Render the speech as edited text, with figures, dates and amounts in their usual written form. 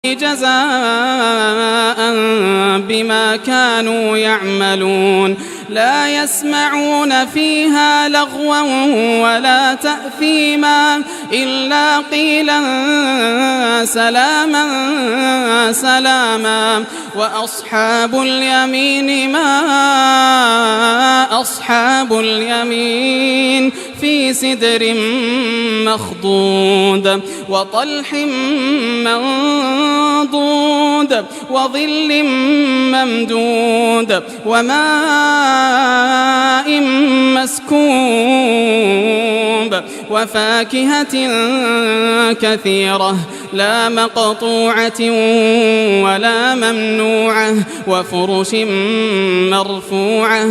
جزاء بما كانوا يعملون لا يسمعون فيها لغوا ولا تأثيما إلا قيلا سلاما سلاما وأصحاب اليمين ما أصحاب اليمين في سدر مخضود وطلح منضود وظل ممدود وماء مسكوب وفاكهة كثيرة لا مقطوعة ولا ممنوعة وفرش مرفوعة